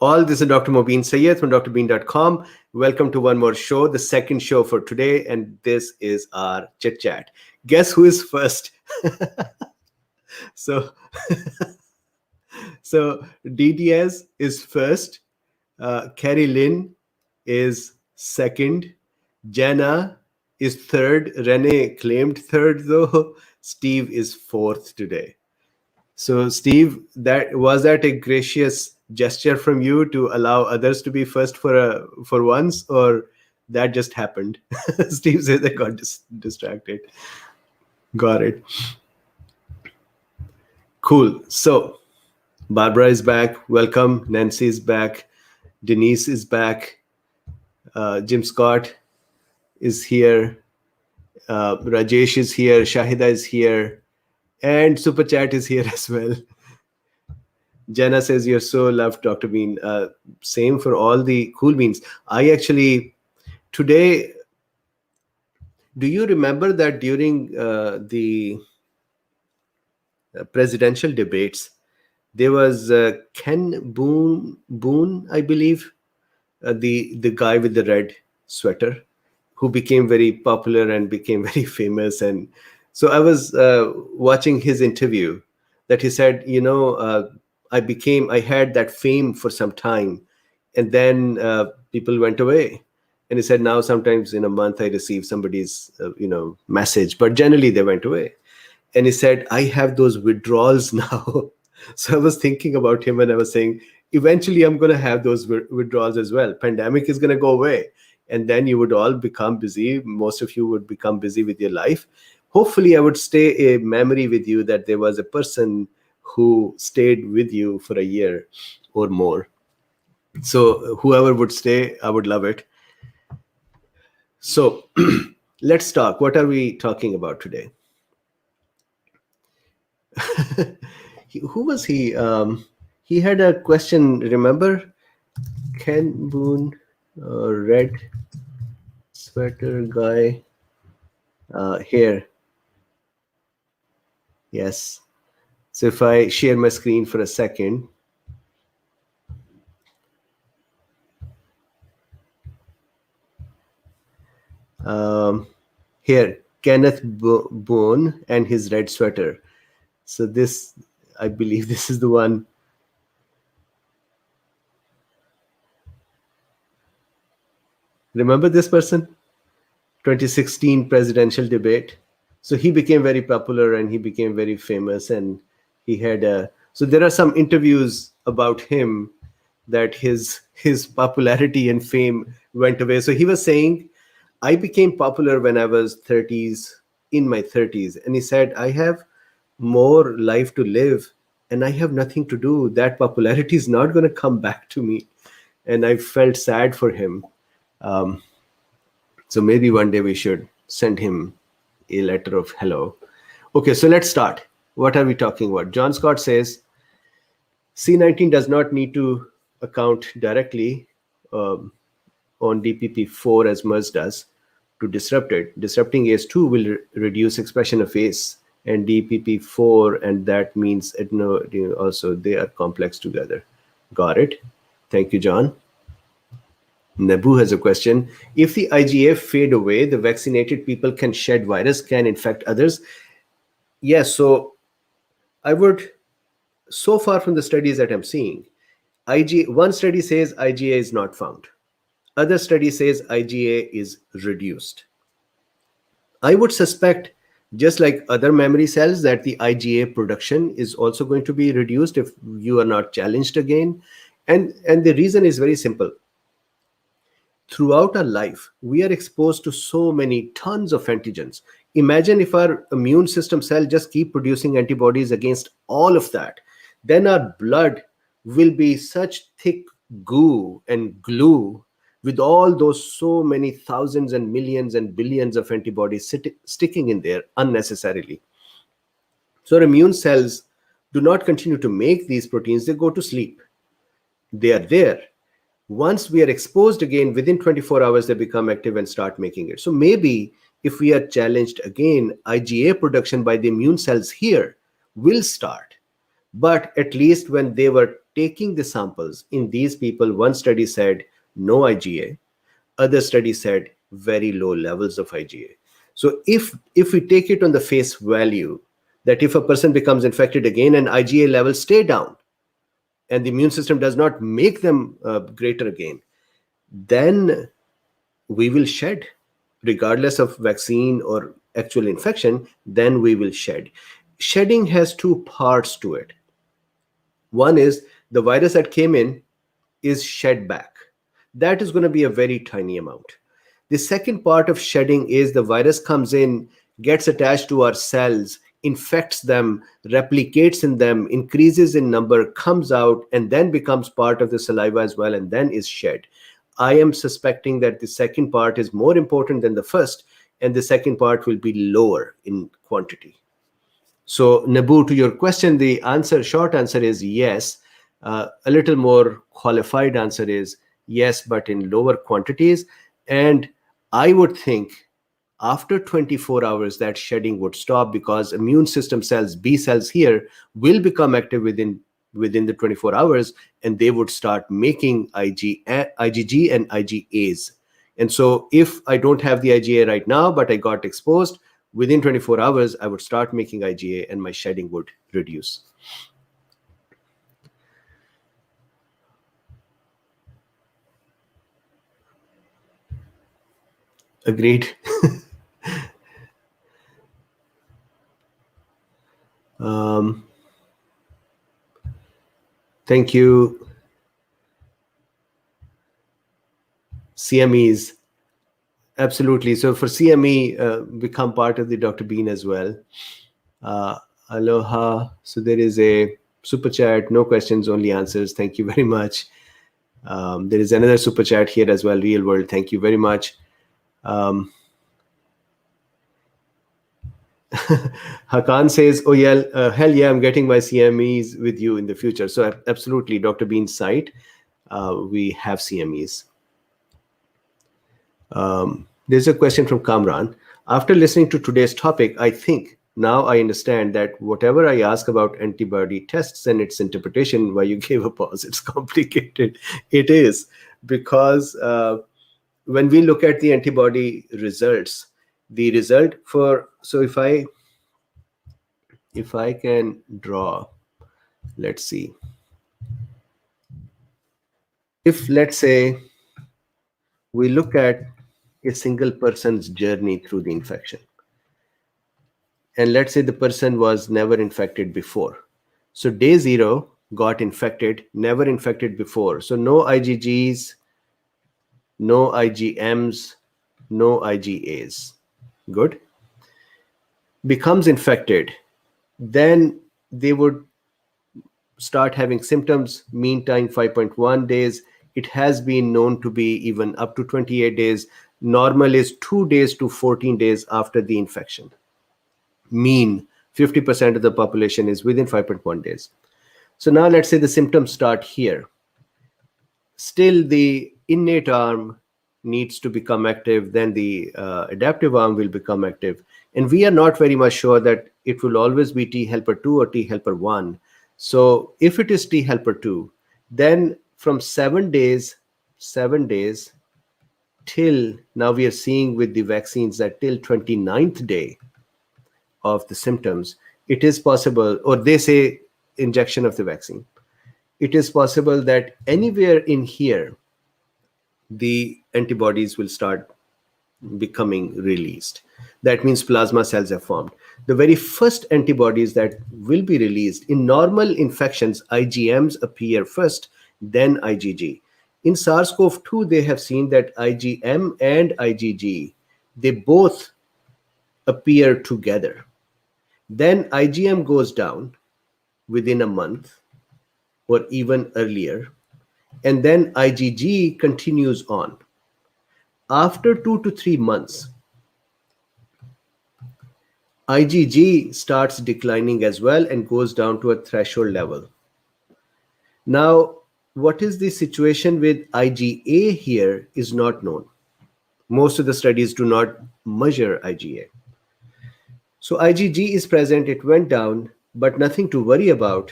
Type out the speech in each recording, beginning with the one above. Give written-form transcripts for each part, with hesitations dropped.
all. This is Dr. Mobeen Sayed from drbeen.com. Welcome to one more show, the second show for today, and this is our chit chat. Guess who is first? so, so DDS is first. Carrie Lynn is second. Janna is third. Renee claimed third, though. Steve is fourth today. So, Steve, that a gracious gesture from you to allow others to be first for once, or that just happened? Steve says I got distracted. Got it. Cool. So, Barbara is back. Welcome. Nancy is back. Denise is back. Jim Scott is here. Rajesh is here. Shahida is here. And Super Chat is here as well. Janna says, you're so loved, Dr. Bean. Same for all the cool beans. I actually, today, do you remember that during the presidential debates, there was Ken Boone, I believe, the guy with the red sweater, who became very popular and became very famous. And so I was watching his interview that he said, I had that fame for some time, and then people went away. And he said, now sometimes in a month I receive somebody's, message, but generally they went away. And he said, I have those withdrawals now. So I was thinking about him and I was saying, eventually I'm going to have those withdrawals as well. Pandemic is going to go away. And then you would all become busy. Most of you would become busy with your life. Hopefully I would stay a memory with you that there was a person who stayed with you for a year or more. So whoever would stay, I would love it. So let's talk. What are we talking about today? Who was he? He had a question, remember? Ken Boone, red sweater guy. Here. Yes. So if I share my screen for a second. Here, Kenneth Boone and his red sweater. So this, I believe this is the one. Remember this person? 2016 presidential debate. So he became very popular and he became very famous, and he had so there are some interviews about him that his popularity and fame went away. So he was saying, I became popular when I was in my 30s. And he said, I have more life to live and I have nothing to do. That popularity is not going to come back to me. And I felt sad for him. So maybe one day we should send him a letter of hello. Okay, so let's start. What are we talking about? Jon Scott says, C19 does not need to account directly on DPP4 as MERS does to disrupt it. Disrupting ACE2 will reduce expression of ACE and DPP4, and that means also they are complex together. Got it. Thank you, John. Nabu has a question. If the IgA fade away, the vaccinated people can shed virus, can infect others. Yes, so I would, so far from the studies that I'm seeing, one study says IgA is not found. Other study says IgA is reduced. I would suspect, just like other memory cells, that the IgA production is also going to be reduced if you are not challenged again. And the reason is very simple. Throughout our life, we are exposed to so many tons of antigens. Imagine if our immune system cell just keep producing antibodies against all of that, then our blood will be such thick goo and glue with all those so many thousands and millions and billions of antibodies sticking in there unnecessarily. So our immune cells do not continue to make these proteins, they go to sleep. They are there. Once we are exposed again, within 24 hours, they become active and start making it. So maybe if we are challenged again, IgA production by the immune cells here will start. But at least when they were taking the samples, in these people, one study said no IgA, other study said very low levels of IgA. So if we take it on the face value that if a person becomes infected again and IgA levels stay down and the immune system does not make them greater again, then we will shed, regardless of vaccine or actual infection, then we will shed. Shedding has two parts to it. One is the virus that came in is shed back. That is going to be a very tiny amount. The second part of shedding is the virus comes in, gets attached to our cells, infects them, replicates in them, increases in number, comes out, and then becomes part of the saliva as well, and then is shed. I am suspecting that the second part is more important than the first, and the second part will be lower in quantity. So, Nabu, to your question, the short answer is yes. A little more qualified answer is yes, but in lower quantities. And I would think after 24 hours that shedding would stop, because immune system cells, B cells here, will become active within the 24 hours, and they would start making IgG and IgAs. And so if I don't have the IgA right now, but I got exposed, within 24 hours, I would start making IgA and my shedding would reduce. Agreed. Thank you. CMEs. Absolutely. So for CME, become part of the Drbeen as well. Aloha. So there is a super chat, no questions, only answers. Thank you very much. There is another super chat here as well, Real World. Thank you very much. Hakan says, oh yeah, hell yeah, I'm getting my CMEs with you in the future. So absolutely, Drbeen's site, we have CMEs. There's a question from Kamran. After listening to today's topic, I think now I understand that whatever I ask about antibody tests and its interpretation, why you gave a pause, it's complicated. It is, because when we look at the antibody results, the result for, so if I can draw, let's see. If, let's say, we look at a single person's journey through the infection, and let's say the person was never infected before. So day 0 got infected, never infected before. So no IgGs, no IgMs, no IgAs. Good. Becomes infected. Then they would start having symptoms, mean time 5.1 days. It has been known to be even up to 28 days. Normal is 2 days to 14 days after the infection. Mean 50% of the population is within 5.1 days. So now let's say the symptoms start here. Still the innate arm needs to become active, then the adaptive arm will become active. And we are not very much sure that it will always be T helper 2 or T helper 1. So if it is T helper 2, then from 7 days till now, we are seeing with the vaccines that till 29th day of the symptoms, it is possible, or they say injection of the vaccine, it is possible that anywhere in here, the antibodies will start becoming released. That means plasma cells are formed. The very first antibodies that will be released in normal infections, IgMs appear first, then IgG. In SARS-CoV-2, they have seen that IgM and IgG, they both appear together. Then IgM goes down within a month or even earlier, and then IgG continues on. After 2 to 3 months, IgG starts declining as well and goes down to a threshold level. Now, what is the situation with IgA here is not known. Most of the studies do not measure IgA. So IgG is present, it went down, but nothing to worry about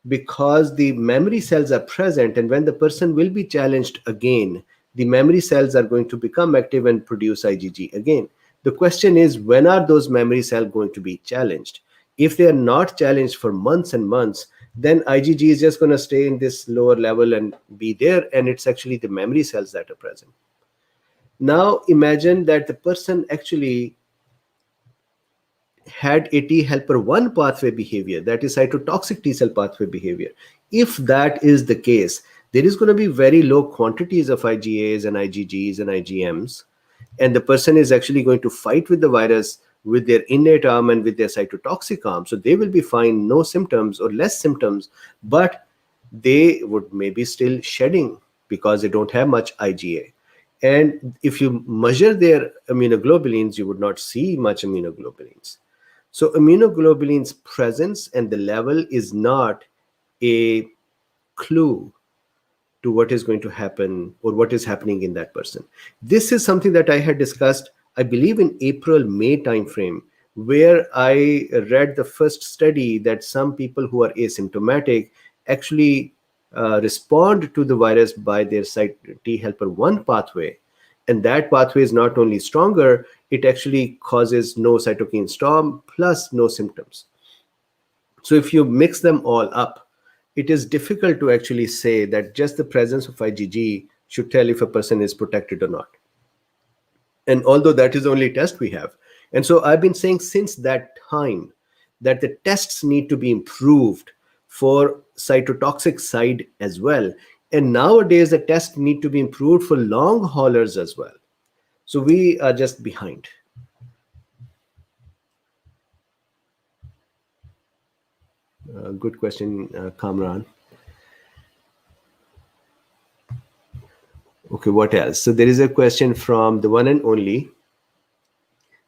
because the memory cells are present, and when the person will be challenged again, the memory cells are going to become active and produce IgG again. The question is, when are those memory cells going to be challenged? If they are not challenged for months and months, then IgG is just going to stay in this lower level and be there, and it's actually the memory cells that are present. Now imagine that the person actually had a T helper 1 pathway behavior, that is cytotoxic T cell pathway behavior. If that is the case, there is going to be very low quantities of IgAs and IgGs and IgMs, and the person is actually going to fight with the virus with their innate arm and with their cytotoxic arm. So they will be fine, no symptoms or less symptoms, but they would maybe still shedding because they don't have much IgA. And if you measure their immunoglobulins, you would not see much immunoglobulins. So immunoglobulin's presence and the level is not a clue to what is going to happen or what is happening in that person. This is something that I had discussed, I believe, in April-May timeframe, where I read the first study that some people who are asymptomatic actually respond to the virus by their T helper 1 pathway. And that pathway is not only stronger, it actually causes no cytokine storm plus no symptoms. So if you mix them all up, it is difficult to actually say that just the presence of IgG should tell if a person is protected or not. And although that is the only test we have. And so I've been saying since that time that the tests need to be improved for cytotoxic side as well. And nowadays the tests need to be improved for long haulers as well. So we are just behind. Good question, Kamran. Okay, what else? So there is a question from the one and only.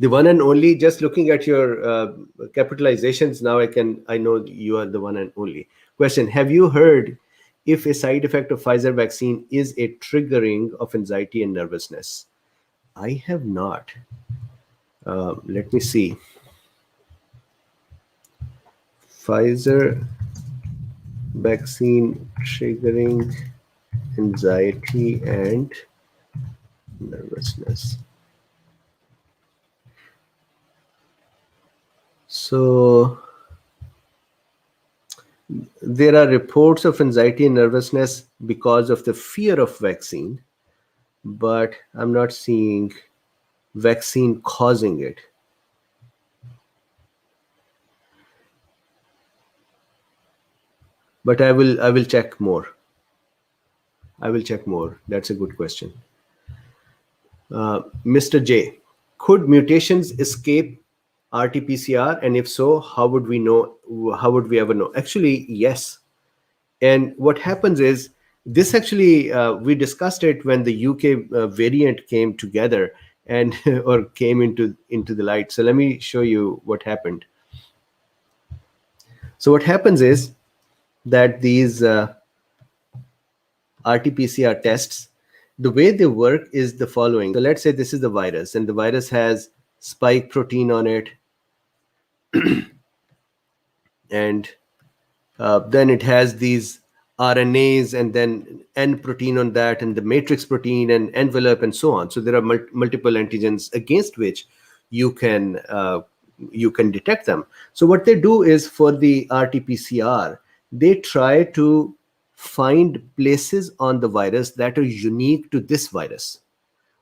The one and only, just looking at your capitalizations now, I know you are the one and only. Question, have you heard if a side effect of Pfizer vaccine is a triggering of anxiety and nervousness? I have not. Let me see. Pfizer vaccine triggering anxiety and nervousness. So there are reports of anxiety and nervousness because of the fear of vaccine, but I'm not seeing vaccine causing it. But I will check more. I will check more. That's a good question. Mr. J, could mutations escape RT-PCR? And if so, how would we know? How would we ever know? Actually, yes. And what happens is, this actually, we discussed it when the UK variant came together and or came into the light. So let me show you what happened. So what happens is that these RT-PCR tests, the way they work is the following. So let's say this is the virus, and the virus has spike protein on it, and then it has these RNAs and then N protein on that, and the matrix protein and envelope and so on. So there are multiple antigens against which you can detect them. So what they do is, for the RT-PCR, they try to find places on the virus that are unique to this virus.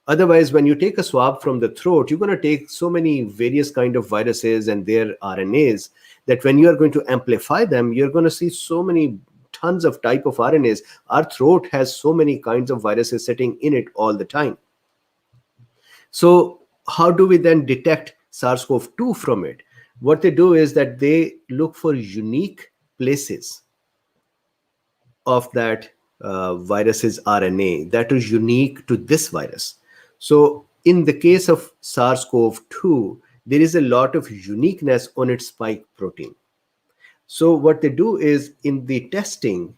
Otherwise, when you take a swab from the throat, you're going to take so many various kind of viruses and their RNAs that when you are going to amplify them, you're going to see so many tons of type of RNAs. Our throat has so many kinds of viruses sitting in it all the time. So how do we then detect SARS-CoV-2 from it? What they do is that they look for unique places of that virus's RNA that is unique to this virus. So in the case of SARS-CoV-2, there is a lot of uniqueness on its spike protein. So what they do is, in the testing,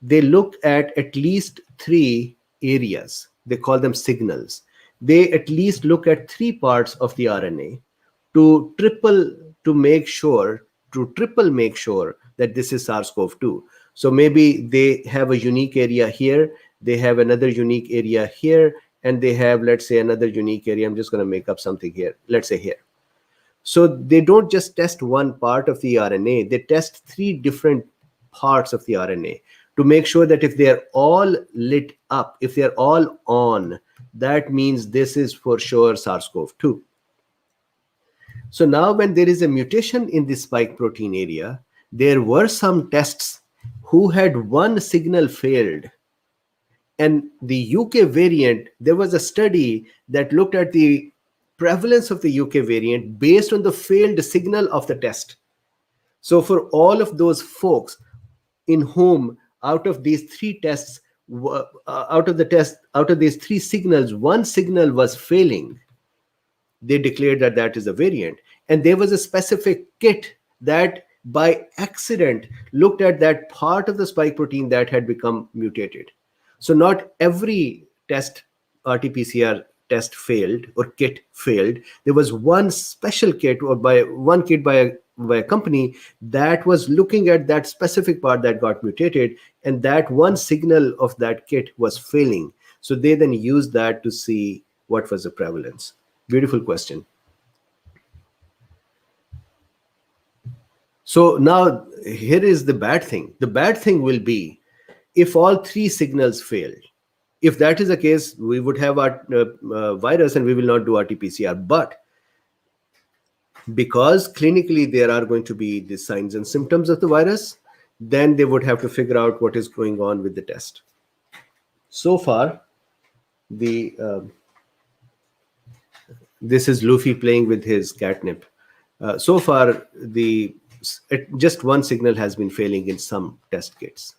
they look at least 3 areas. They call them signals. They at least look at 3 parts of the RNA to triple make sure that this is SARS-CoV-2. So maybe they have a unique area here, they have another unique area here, and they have, let's say, another unique area. I'm just going to make up something here, let's say here. So they don't just test one part of the RNA, they test three different parts of the RNA to make sure that if they are all lit up, if they are all on, that means this is for sure SARS-CoV-2. So now when there is a mutation in the spike protein area, there were some tests who had one signal failed. And the UK variant, there was a study that looked at the prevalence of the UK variant based on the failed signal of the test. So for all of those folks in whom out of these three tests, out of these three signals, one signal was failing, they declared that that is a variant. And there was a specific kit that by accident looked at that part of the spike protein that had become mutated. So not every test, RT-PCR test failed or kit failed. There was one special kit or by a company that was looking at that specific part that got mutated, and that one signal of that kit was failing. So they then used that to see what was the prevalence. Beautiful question. So now here is the bad thing. The bad thing will be if all three signals failed. If that is the case, we would have our virus and we will not do RT-PCR. But because clinically there are going to be the signs and symptoms of the virus, then they would have to figure out what is going on with the test. So far, this is Luffy playing with his catnip. So far, just one signal has been failing in some test kits.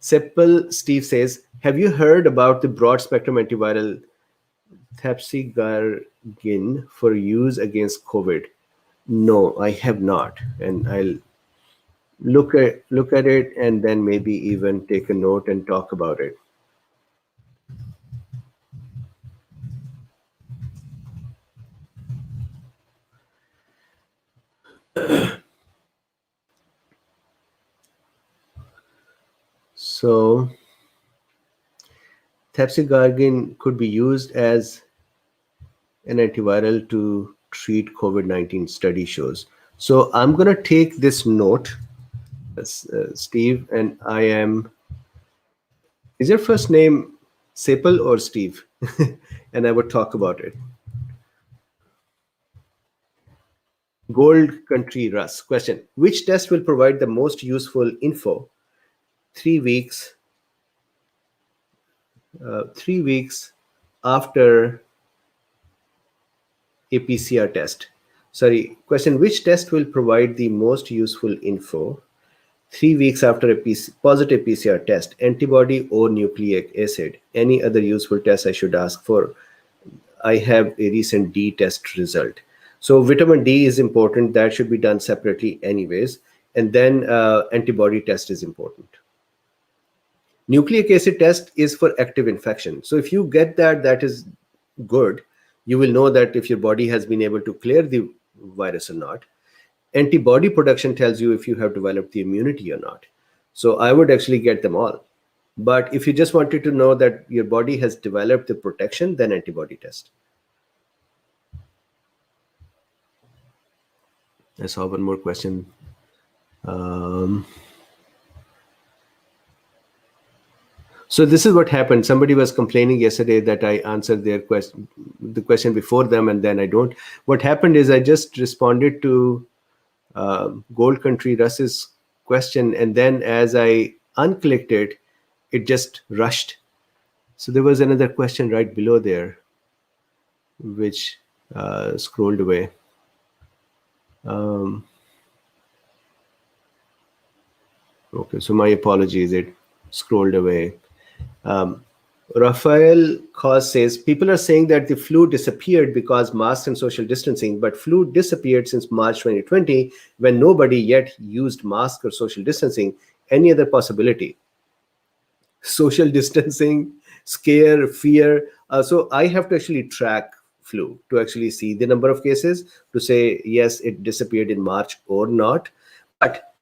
Seppel Steve says, have you heard about the broad spectrum antiviral Thapsigargin for use against COVID? No, I have not. And I'll look at it and then maybe even take a note and talk about it. So Thapsigargin could be used as an antiviral to treat COVID-19, study shows. So I'm going to take this note, Steve, and I am, is your first name Seppel or Steve? And I would talk about it. Gold Country Russ question: which test will provide the most useful info 3 weeks after a PCR test? Sorry, question: which test will provide the most useful info 3 weeks after a positive PCR test, antibody or nucleic acid? Any other useful test I should ask for? I have a recent D test result. So vitamin D is important. That should be done separately anyways. And then antibody test is important. Nucleic acid test is for active infection. So if you get that, that is good. You will know that if your body has been able to clear the virus or not. Antibody production tells you if you have developed the immunity or not. So I would actually get them all. But if you just wanted to know that your body has developed the protection, then antibody test. I saw one more question. So this is what happened. Somebody was complaining yesterday that I answered their question, the question before them, and then I don't. What happened is I just responded to Gold Country Russ's question, and then as I unclicked it, it just rushed. So there was another question right below there, which scrolled away. Okay, so my apologies, it scrolled away. Rafael Cause says, people are saying that the flu disappeared because masks and social distancing, but flu disappeared since March 2020 when nobody yet used mask or social distancing. Any other possibility? Social distancing, scare, fear. So I have to actually track flu to actually see the number of cases to say yes, it disappeared in March or not. But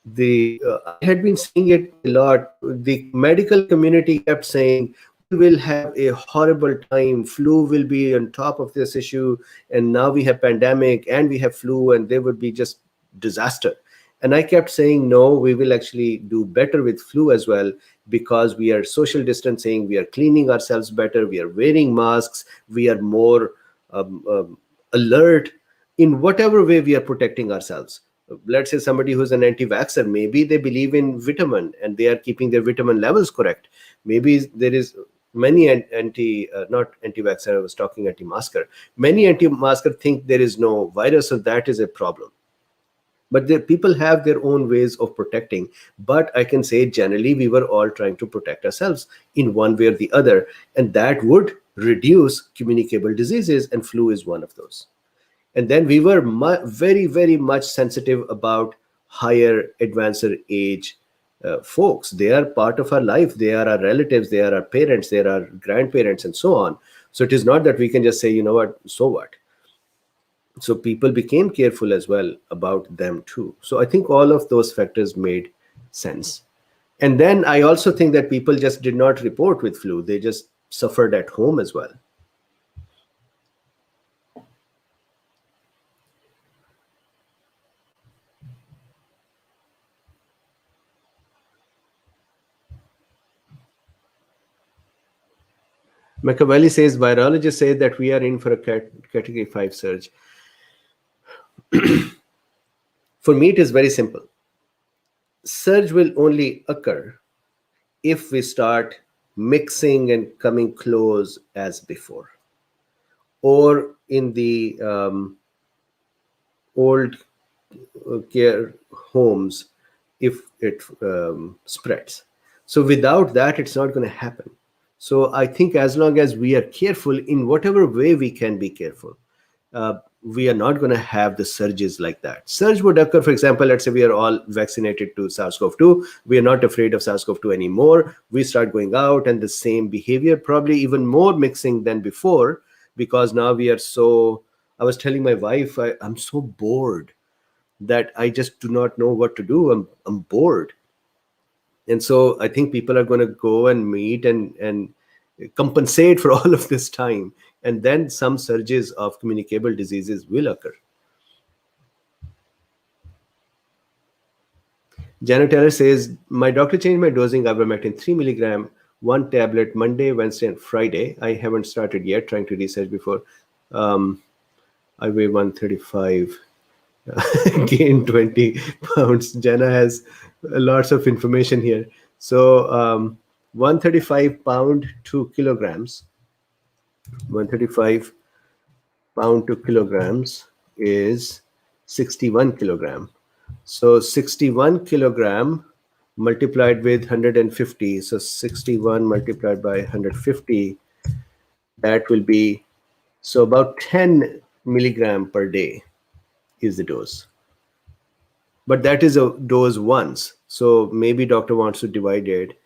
the I had been seeing it a lot. The medical community kept saying we will have a horrible time. Flu will be on top of this issue, and now we have pandemic and we have flu, and there would be just disaster. And I kept saying no, we will actually do better with flu as well, because we are social distancing, we are cleaning ourselves better, we are wearing masks, we are more alert in whatever way we are protecting ourselves. Let's say somebody who's an anti-vaxxer, maybe they believe in vitamin and they are keeping their vitamin levels correct. Maybe there is many not anti-vaxxer, I was talking anti-masker. Many anti-masker think there is no virus, so that is a problem. But people have their own ways of protecting. But I can say generally we were all trying to protect ourselves in one way or the other, and that would reduce communicable diseases, and flu is one of those. And then we were very, very much sensitive about higher, advanced age folks. They are part of our life. They are our relatives. They are our parents. They are our grandparents, and so on. So it is not that we can just say, you know what, so what? So people became careful as well about them too. So I think all of those factors made sense. And then I also think that people just did not report with flu. They just suffered at home as well. Machiavelli says virologists say that we are in for a category 5 surge. For me, it is very simple. Surge will only occur if we start mixing and coming close as before, or in the old care homes if it spreads. So without that, it's not going to happen. So I think as long as we are careful in whatever way we can be careful, we are not going to have the surges like that. Surge would occur, for example, let's say we are all vaccinated to SARS-CoV-2. We are not afraid of SARS-CoV-2 anymore. We start going out and the same behavior, probably even more mixing than before, because now we are so, I was telling my wife, I'm so bored that I just do not know what to do. I'm bored. And so I think people are going to go and meet and compensate for all of this time. And then some surges of communicable diseases will occur. Janet Taylor says, my doctor changed my dosing ivermectin 3 milligram, 1 tablet Monday, Wednesday, and Friday. I haven't started yet, trying to research before. I weigh 135. Gain 20 pounds. Janna has lots of information here. So 135 pound to kilograms. 135 pound to kilograms is 61 kilogram. So 61 kilogram multiplied with 150. So 61 multiplied by 150. That will be, so about 10 milligram per day is the dose. But that is a dose once. So maybe doctor wants to divide it,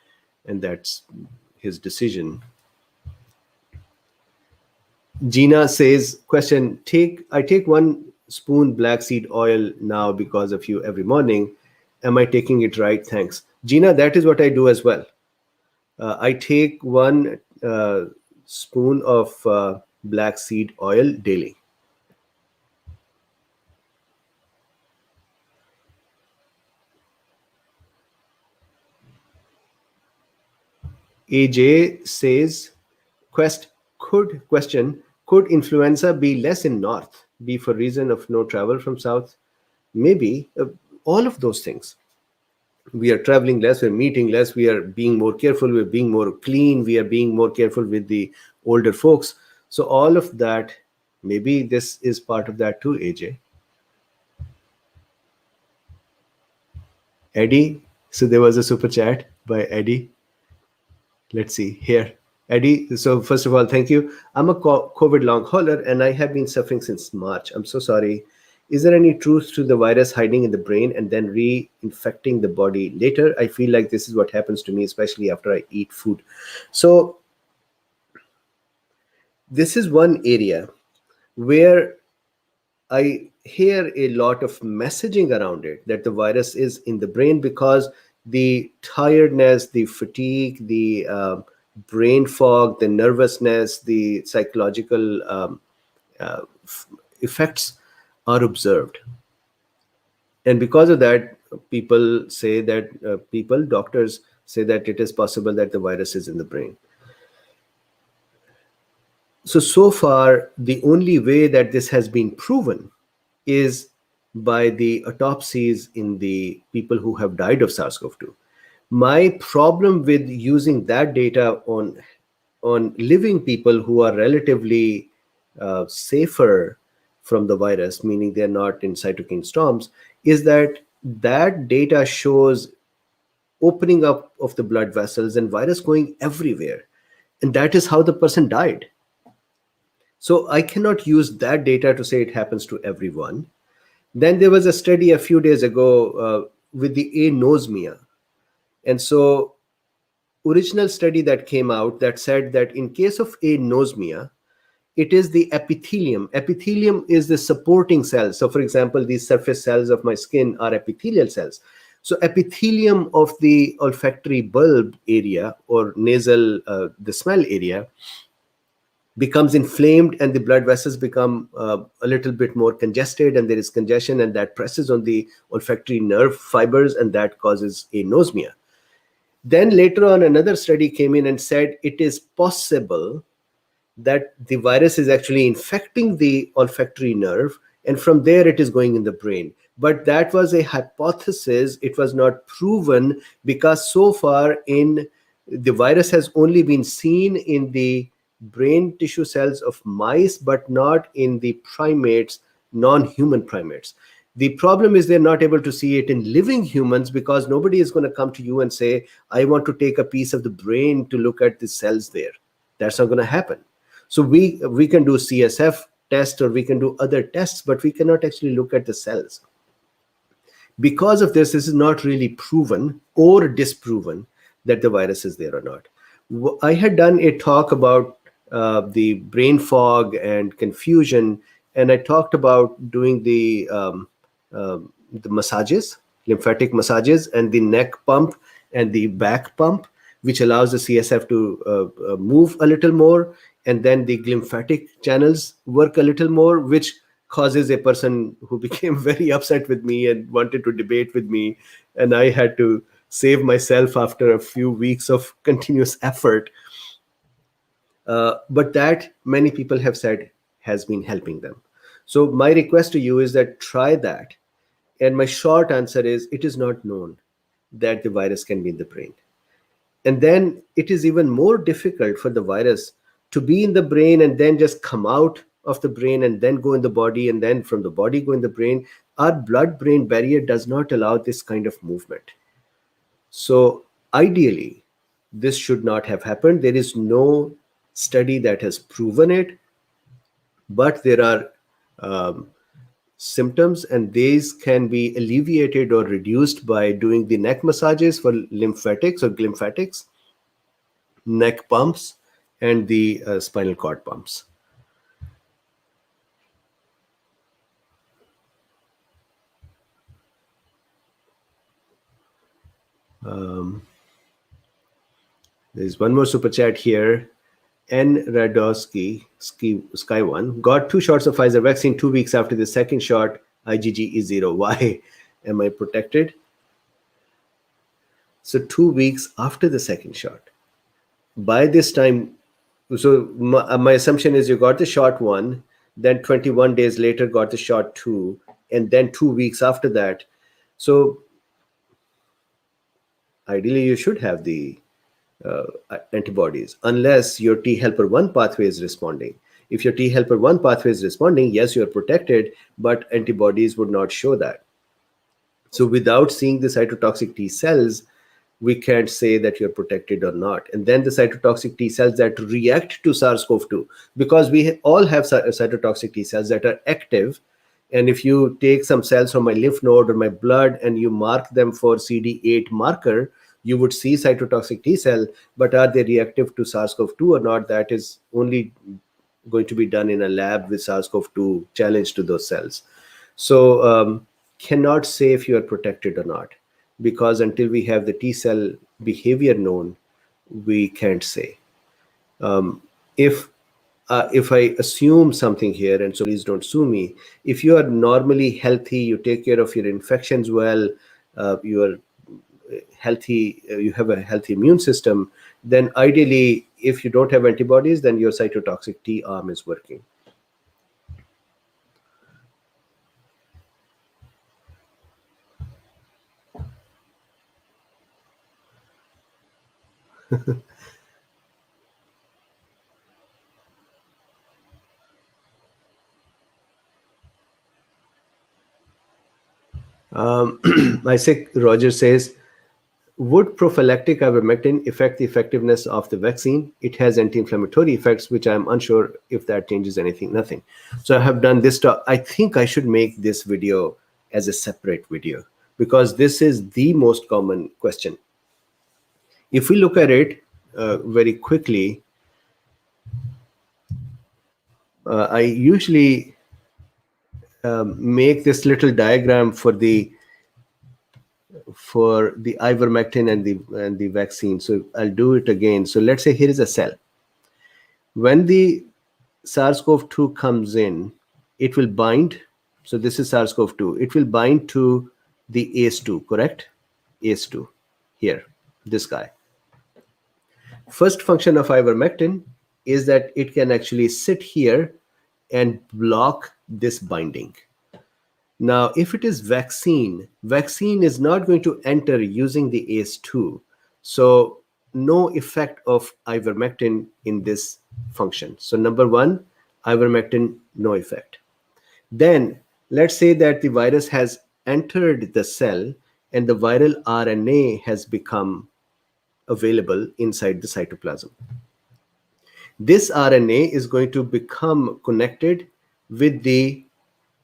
and that's his decision. Gina says, question, I take 1 spoon black seed oil now because of you every morning. Am I taking it right? Thanks. Gina, that is what I do as well. I take 1 spoon of black seed oil daily. AJ says, could influenza be less in north, be for reason of no travel from south? Maybe. All of those things. We are traveling less, we're meeting less, we are being more careful, we're being more clean, we are being more careful with the older folks. So all of that, maybe this is part of that too, AJ. Eddie, so there was a super chat by Eddie. Let's see here. Eddie, so first of all, thank you. I'm a COVID long hauler and I have been suffering since March. I'm so sorry. Is there any truth to the virus hiding in the brain and then reinfecting the body later? I feel like this is what happens to me, especially after I eat food. So this is one area where I hear a lot of messaging around it, that the virus is in the brain because the tiredness, the fatigue, the brain fog, the nervousness, the psychological uh, effects are observed. And because of that, people say that doctors say that it is possible that the virus is in the brain. So far, the only way that this has been proven is by the autopsies in the people who have died of SARS-CoV-2. My problem with using that data on living people who are relatively safer from the virus, meaning they're not in cytokine storms, is that that data shows opening up of the blood vessels and virus going everywhere. And that is how the person died. So I cannot use that data to say it happens to everyone. Then there was a study a few days ago with the anosmia. And so original study that came out that said that in case of anosmia, it is the epithelium. Epithelium is the supporting cells. So for example, these surface cells of my skin are epithelial cells. So epithelium of the olfactory bulb area or nasal, the smell area, becomes inflamed and the blood vessels become a little bit more congested, and there is congestion, and that presses on the olfactory nerve fibers, and that causes anosmia. Then later on, another study came in and said it is possible that the virus is actually infecting the olfactory nerve, and from there it is going in the brain. But that was a hypothesis. It was not proven because so far the virus has only been seen in the brain tissue cells of mice, but not in the primates, non-human primates. The problem is they're not able to see it in living humans because nobody is going to come to you and say, I want to take a piece of the brain to look at the cells there. That's not going to happen. So we can do CSF test or we can do other tests, but we cannot actually look at the cells. Because of this is not really proven or disproven that the virus is there or not. I had done a talk about the brain fog and confusion, and I talked about doing the massages, lymphatic massages, and the neck pump and the back pump, which allows the CSF to move a little more, and then the lymphatic channels work a little more, which causes a person who became very upset with me and wanted to debate with me, and I had to save myself after a few weeks of continuous effort. But that many people have said has been helping them. So my request to you is that try that. And my short answer is it is not known that the virus can be in the brain. And then it is even more difficult for the virus to be in the brain and then just come out of the brain and then go in the body and then from the body go in the brain. Our blood-brain barrier does not allow this kind of movement. So ideally, this should not have happened. There is no study that has proven it, but there are symptoms, and these can be alleviated or reduced by doing the neck massages for lymphatics or glymphatics, neck pumps, and the spinal cord pumps. There's one more super chat here. N. Radowski, Sky One, got 2 shots of Pfizer vaccine 2 weeks after the second shot. IgG is 0. Why am I protected? So 2 weeks after the second shot. By this time, so my assumption is you got the shot 1, then 21 days later got the shot 2, and then 2 weeks after that. So ideally you should have the antibodies, unless your T helper 1 pathway is responding. If your T helper 1 pathway is responding, yes, you're protected, but antibodies would not show that. So without seeing the cytotoxic T cells, we can't say that you're protected or not. And then the cytotoxic T cells that react to SARS-CoV-2, because we all have cytotoxic T cells that are active. And if you take some cells from my lymph node or my blood and you mark them for CD8 marker, you would see cytotoxic T cell, but are they reactive to SARS-CoV-2 or not? That is only going to be done in a lab with SARS-CoV-2 challenge to those cells. So cannot say if you are protected or not, because until we have the T cell behavior known, we can't say. If I assume something here, and so please don't sue me, if you are normally healthy, you take care of your infections well, you are healthy, you have a healthy immune system, then ideally, if you don't have antibodies, then your cytotoxic T arm is working. Roger says, would prophylactic ivermectin affect the effectiveness of the vaccine? It has anti-inflammatory effects, which I'm unsure if that changes anything. Nothing. So I have done this talk. I think I should make this video as a separate video, because this is the most common question. If we look at it very quickly, I usually make this little diagram for the ivermectin and the vaccine. So I'll do it again. So let's say here is a cell. When the SARS-CoV-2 comes in, it will bind. So this is SARS-CoV-2. It will bind to the ACE2, correct? ACE2 here, this guy. First function of ivermectin is that it can actually sit here and block this binding. Now, if it is vaccine is not going to enter using the ACE2. So no effect of ivermectin in this function. So number one, ivermectin, no effect. Then let's say that the virus has entered the cell and the viral RNA has become available inside the cytoplasm. This RNA is going to become connected with the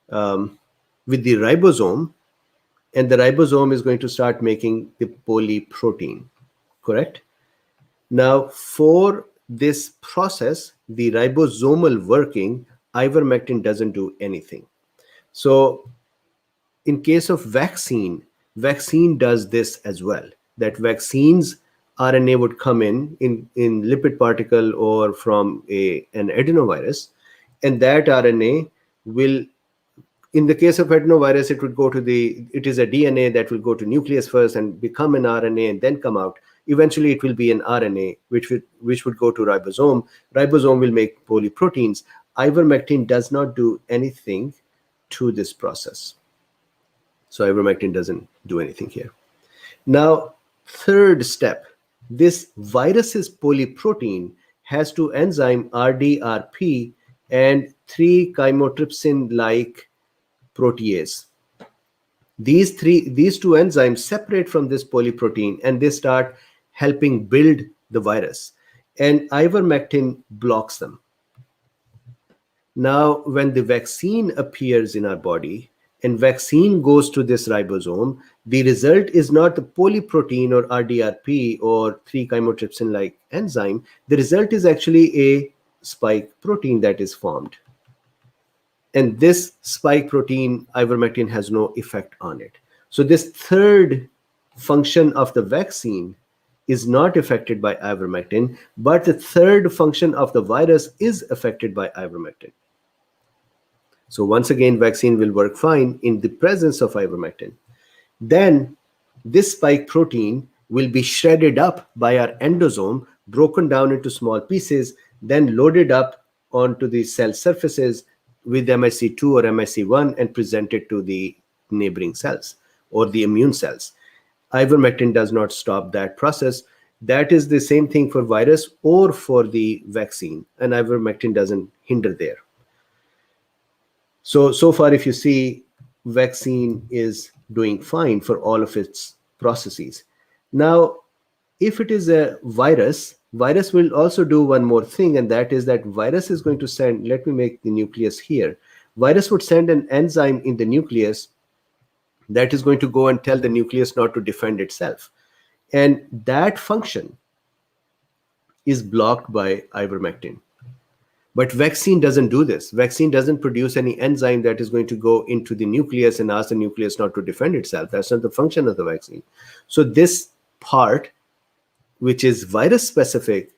ribosome, and the ribosome is going to start making the polyprotein, correct? Now, for this process, the ribosomal working, ivermectin doesn't do anything. So in case of vaccine does this as well, that vaccines RNA would come in lipid particle or from an adenovirus, and that RNA will, in the case of adenovirus, it is a DNA that will go to nucleus first and become an RNA and then come out. Eventually, it will be an RNA, which would go to ribosome. Ribosome will make polyproteins. Ivermectin does not do anything to this process. So ivermectin doesn't do anything here. Now, third step, this virus's polyprotein has to enzyme RDRP and 3-chymotrypsin-like protease. These two enzymes separate from this polyprotein and they start helping build the virus, and ivermectin blocks them. Now, when the vaccine appears in our body and vaccine goes to this ribosome, the result is not the polyprotein or RDRP or 3-chymotrypsin-like enzyme. The result is actually a spike protein that is formed. And this spike protein, ivermectin has no effect on it. So this third function of the vaccine is not affected by ivermectin, but the third function of the virus is affected by ivermectin. So once again, vaccine will work fine in the presence of ivermectin. Then this spike protein will be shredded up by our endosome, broken down into small pieces, then loaded up onto the cell surfaces with MIC2 or MIC1 and presented to the neighboring cells or the immune cells. Ivermectin does not stop that process. That is the same thing for virus or for the vaccine, and ivermectin doesn't hinder there. So far, if you see, vaccine is doing fine for all of its processes. Now, if it is a virus will also do one more thing, and that is that virus is going to send, let me make the nucleus here. Virus would send an enzyme in the nucleus that is going to go and tell the nucleus not to defend itself. And that function is blocked by ivermectin. But vaccine doesn't do this. Vaccine doesn't produce any enzyme that is going to go into the nucleus and ask the nucleus not to defend itself. That's not the function of the vaccine. So this part, which is virus specific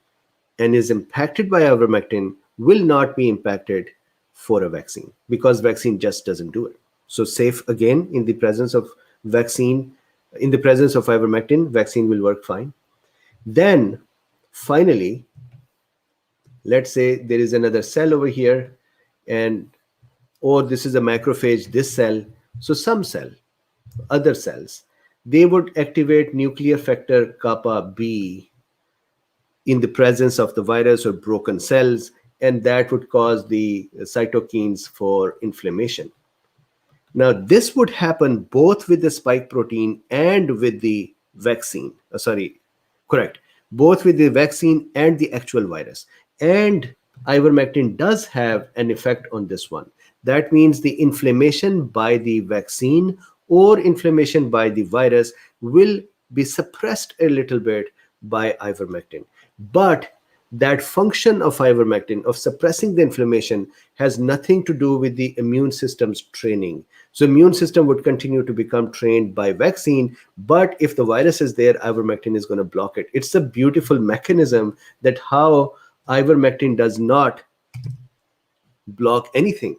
and is impacted by ivermectin, will not be impacted for a vaccine, because vaccine just doesn't do it. So safe again, in the presence of vaccine, in the presence of ivermectin, vaccine will work fine. Then finally, let's say there is another cell over here, and or this is a macrophage, this cell. So some cell, other cells, they would activate nuclear factor kappa B in the presence of the virus or broken cells, and that would cause the cytokines for inflammation. Now, this would happen both with the spike protein and with the vaccine. Correct. Both with the vaccine and the actual virus. And ivermectin does have an effect on this one. That means the inflammation by the vaccine or inflammation by the virus will be suppressed a little bit by ivermectin. But that function of ivermectin, of suppressing the inflammation, has nothing to do with the immune system's training. So immune system would continue to become trained by vaccine, but if the virus is there, ivermectin is going to block it. It's a beautiful mechanism that how ivermectin does not block anything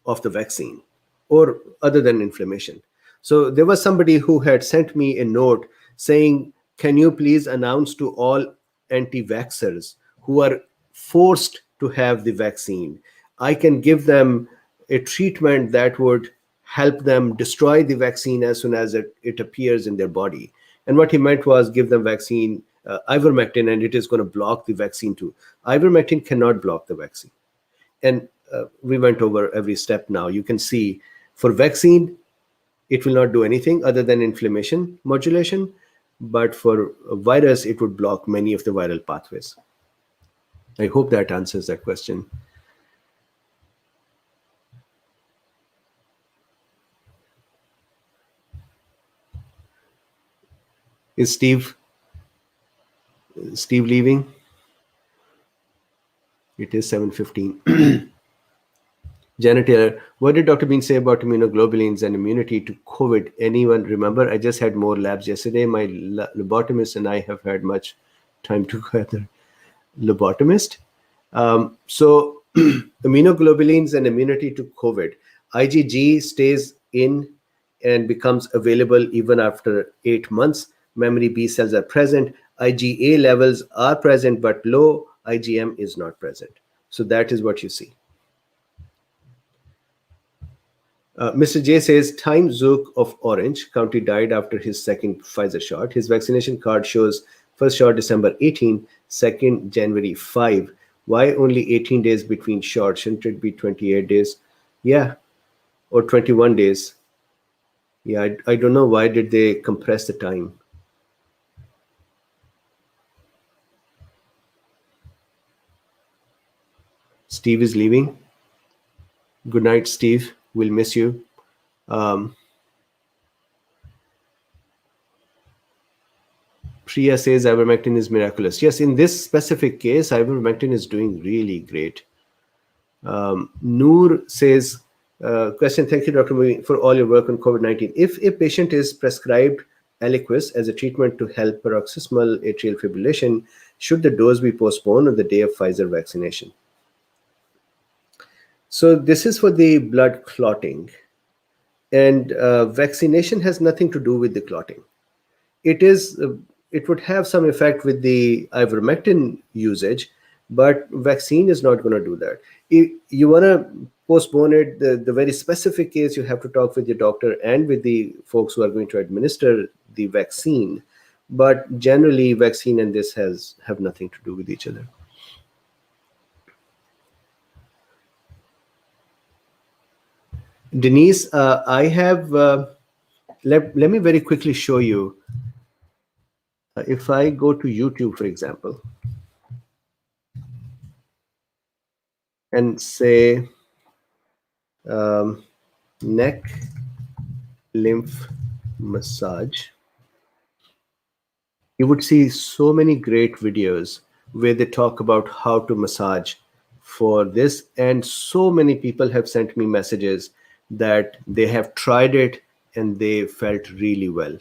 of the vaccine or other than inflammation. So there was somebody who had sent me a note saying, can you please announce to all anti-vaxxers who are forced to have the vaccine, I can give them a treatment that would help them destroy the vaccine as soon as it appears in their body. And what he meant was give them vaccine, ivermectin, and it is going to block the vaccine too. Ivermectin cannot block the vaccine. And we went over every step now. You can see for vaccine, it will not do anything other than inflammation modulation. But for a virus, it would block many of the viral pathways. I hope that answers that question. Is Steve leaving? It is 7:15. Janet Taylor, what did Dr. Bean say about immunoglobulins and immunity to COVID? Anyone remember? I just had more labs yesterday. My lobotomist and I have had much time together. Lobotomist? So immunoglobulins and immunity to COVID. IgG stays in and becomes available even after 8 months. Memory B cells are present. IgA levels are present, but low. IgM is not present. So that is what you see. Mr. J says, Time Zook of Orange County died after his second Pfizer shot. His vaccination card shows first shot December 18, second January 5. Why only 18 days between shots? Shouldn't it be 28 days? Yeah, or 21 days. Yeah, I don't know why did they compress the time. Steve is leaving. Good night, Steve. We'll miss you. Priya says ivermectin is miraculous. Yes, in this specific case, ivermectin is doing really great. Noor says, question, thank you, Dr. Mui, for all your work on COVID-19. If a patient is prescribed Eliquis as a treatment to help paroxysmal atrial fibrillation, should the dose be postponed on the day of Pfizer vaccination? So this is for the blood clotting, and vaccination has nothing to do with the clotting. It would have some effect with the ivermectin usage, but vaccine is not going to do that. If you want to postpone it, the very specific case, you have to talk with your doctor and with the folks who are going to administer the vaccine. But generally, vaccine and this have nothing to do with each other. Denise, I have, let me very quickly show you. If I go to YouTube, for example, and say neck lymph massage, you would see so many great videos where they talk about how to massage for this, and so many people have sent me messages that they have tried it and they felt really well.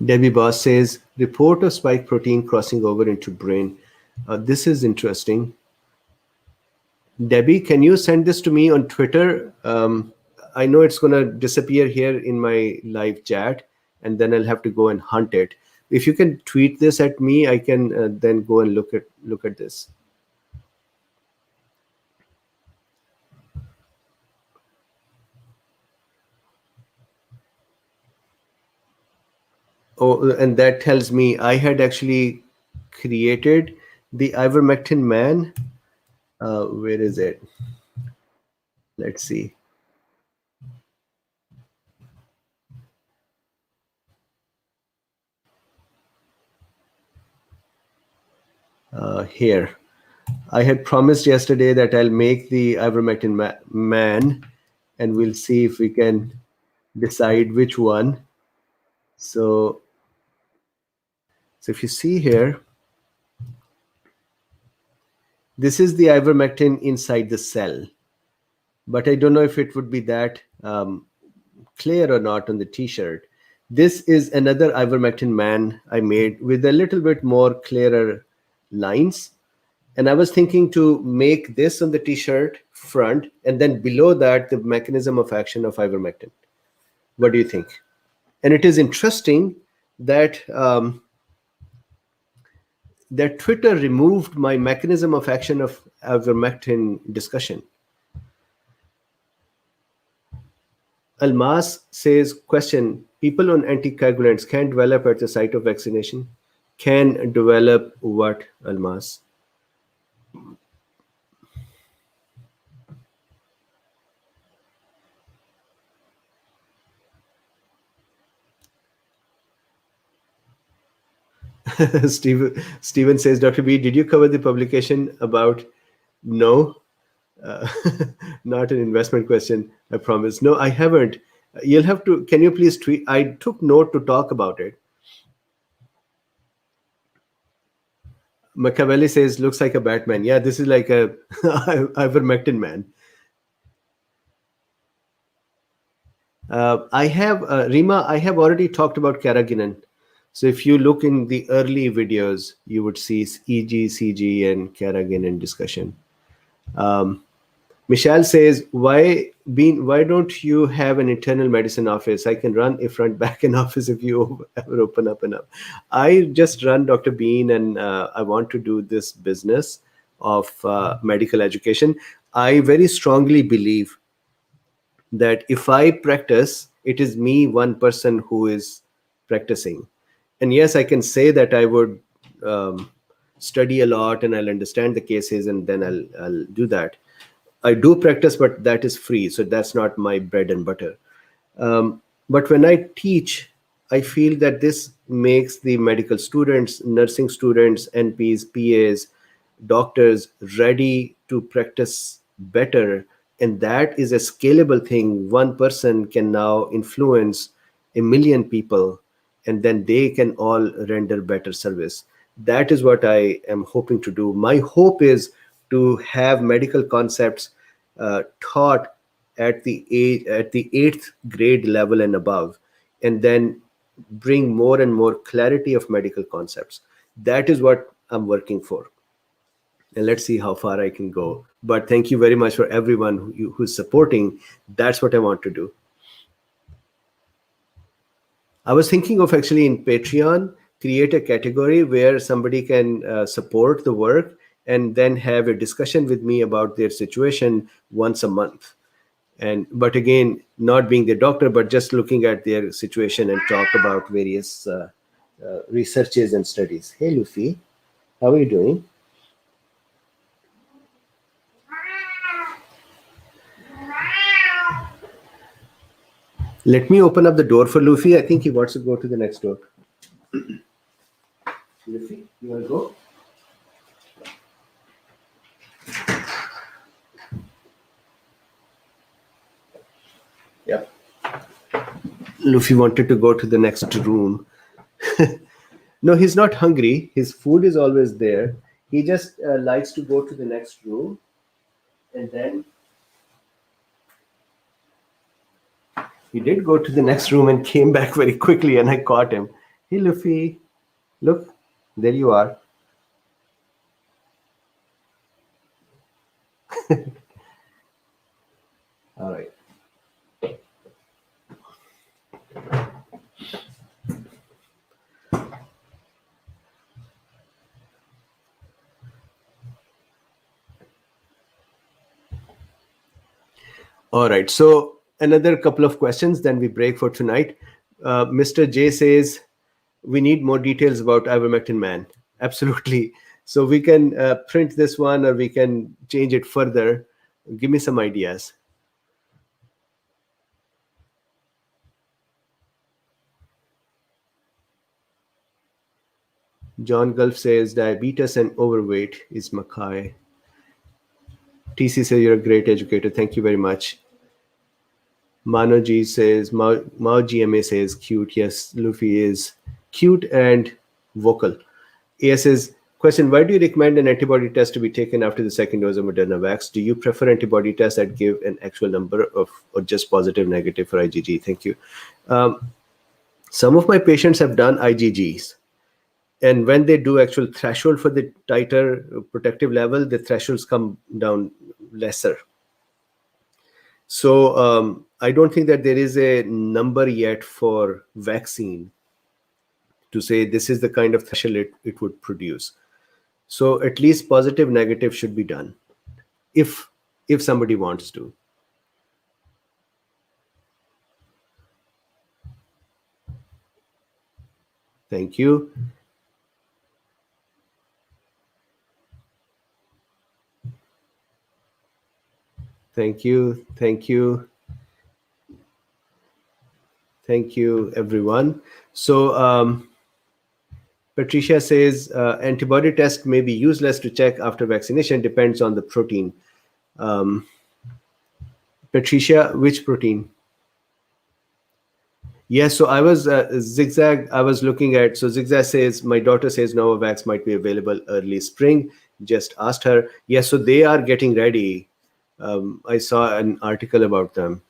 Debbie Boss says, report of spike protein crossing over into brain. This is interesting. Debbie, can you send this to me on Twitter? I know it's going to disappear here in my live chat, and then I'll have to go and hunt it. If you can tweet this at me, I can then go and look at this. Oh, and that tells me I had actually created the ivermectin man. Where is it? Let's see. Here. I had promised yesterday that I'll make the ivermectin man, and we'll see if we can decide which one. So if you see here, this is the ivermectin inside the cell, but I don't know if it would be that clear or not on the t-shirt. This is another ivermectin man I made with a little bit more clearer lines. And I was thinking to make this on the t-shirt front, and then below that, the mechanism of action of ivermectin. What do you think? And it is interesting that that Twitter removed my mechanism of action of ivermectin discussion. Almas says, question, people on anticoagulants can develop at the site of vaccination? Can develop what, Almas? Steven says, Dr. B, did you cover the publication about no? Not an investment question, I promise. No, I haven't. You'll have to, can you please tweet? I took note to talk about it. Machiavelli says, looks like a Batman. Yeah, this is like a ivermectin man. I have, Rima, I have already talked about carrageenan. So if you look in the early videos, you would see EG, CG, and carrageenan discussion. Michelle says, why don't you have an internal medicine office? I can run a front back end office if you ever open up enough. I just run Dr. Bean, and I want to do this business of medical education. I very strongly believe that if I practice, it is me, one person who is practicing. And yes, I can say that I would study a lot and I'll understand the cases, and then I'll do that. I do practice, but that is free. So that's not my bread and butter. But when I teach, I feel that this makes the medical students, nursing students, NPs, PAs, doctors ready to practice better. And that is a scalable thing. One person can now influence 1 million people, and then they can all render better service. That is what I am hoping to do. My hope is to have medical concepts taught at the 8th grade level and above, and then bring more and more clarity of medical concepts. That is what I'm working for. And let's see how far I can go. But thank you very much for everyone who's supporting. That's what I want to do. I was thinking of actually in Patreon, create a category where somebody can support the work and then have a discussion with me about their situation once a month. But again, not being the doctor, but just looking at their situation and talk about various researches and studies. Hey, Luffy, how are you doing? Let me open up the door for Luffy. I think he wants to go to the next door. Luffy, you want to go? Luffy wanted to go to the next room. No, he's not hungry. His food is always there. He just likes to go to the next room, and then he did go to the next room and came back very quickly, and I caught him. Hey, Luffy, look, there you are. All right. All right. So another couple of questions, then we break for tonight. Mr. J says we need more details about ivermectin man. Absolutely. So we can print this one, or we can change it further. Give me some ideas. John Gulf says diabetes and overweight is Mackay. TC says you're a great educator. Thank you very much. Mano G says, Mao GMA says cute. Yes, Luffy is cute and vocal. AS says, question, why do you recommend an antibody test to be taken after the second dose of Moderna vax? Do you prefer antibody tests that give an actual number of, or just positive, negative for IgG? Thank you. Some of my patients have done IgGs. And when they do actual threshold for the tighter protective level, the thresholds come down lesser. So I don't think that there is a number yet for vaccine to say this is the kind of threshold it would produce. So at least positive, negative should be done if somebody wants to. Thank you. Thank you. Thank you. Thank you, everyone. So Patricia says antibody test may be useless to check after vaccination, depends on the protein. Patricia, which protein? Yes, so I was Zigzag. I was looking at, so Zigzag says my daughter says Novavax might be available early spring. Just asked her. Yes, so they are getting ready. I saw an article about them.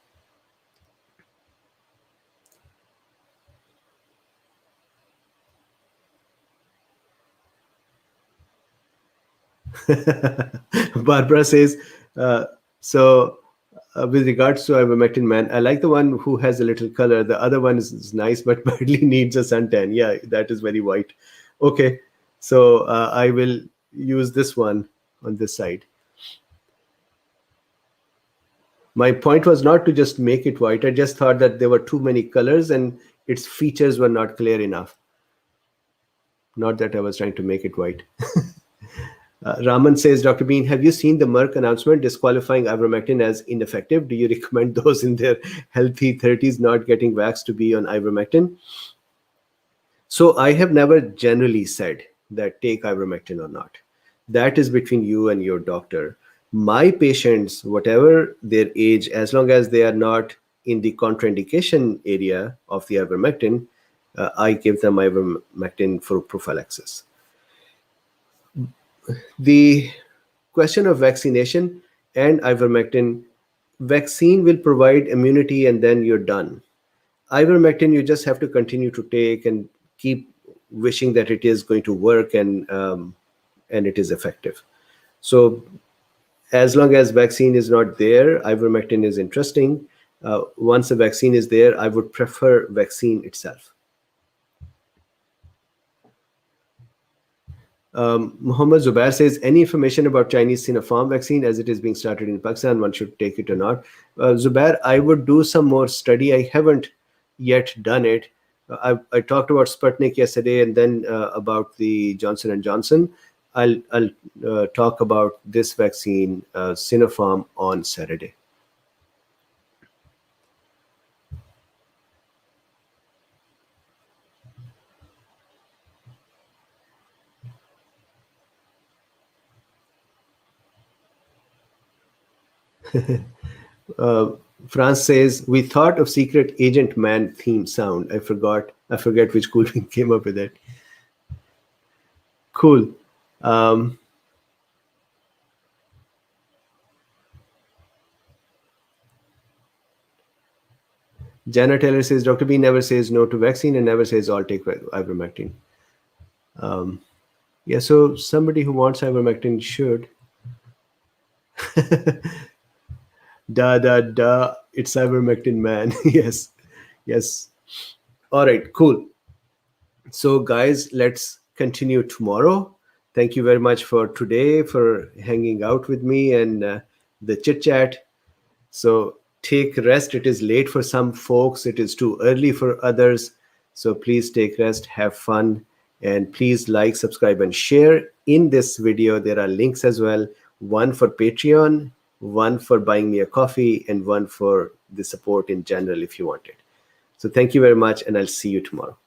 Barbara says, so with regards to ivermectin man, I like the one who has a little color. The other one is nice, but badly needs a suntan. Yeah, that is very white. Okay, so I will use this one on this side. My point was not to just make it white. I just thought that there were too many colors and its features were not clear enough. Not that I was trying to make it white. Raman says, Dr. Bean, have you seen the Merck announcement disqualifying ivermectin as ineffective? Do you recommend those in their healthy 30s not getting vaxxed to be on ivermectin? So I have never generally said that take ivermectin or not. That is between you and your doctor. My patients, whatever their age, as long as they are not in the contraindication area of the ivermectin, I give them ivermectin for prophylaxis. The question of vaccination and ivermectin, vaccine will provide immunity and then you're done. Ivermectin, you just have to continue to take and keep wishing that it is going to work and it is effective. So as long as vaccine is not there, ivermectin is interesting. Once a vaccine is there, I would prefer vaccine itself. Muhammad Zubair says, any information about Chinese Sinopharm vaccine as it is being started in Pakistan, one should take it or not? Zubair, I would do some more study. I haven't yet done it. I talked about Sputnik yesterday and then about the Johnson & Johnson. I'll talk about this vaccine, Sinopharm, on Saturday. France says, we thought of Secret Agent Man theme sound. I forget which cool thing came up with it. Cool. Janna Taylor says, Dr. B never says no to vaccine and never says I'll take ivermectin. Yeah, so somebody who wants ivermectin should. It's ivermectin, man. Yes. All right, cool. So guys, let's continue tomorrow. Thank you very much for today, for hanging out with me and the chit chat. So take rest. It is late for some folks. It is too early for others. So please take rest, have fun, and please like, subscribe, and share. In this video, there are links as well. One for Patreon, one for buying me a coffee, and one for the support in general if you want it. So thank you very much, and I'll see you tomorrow.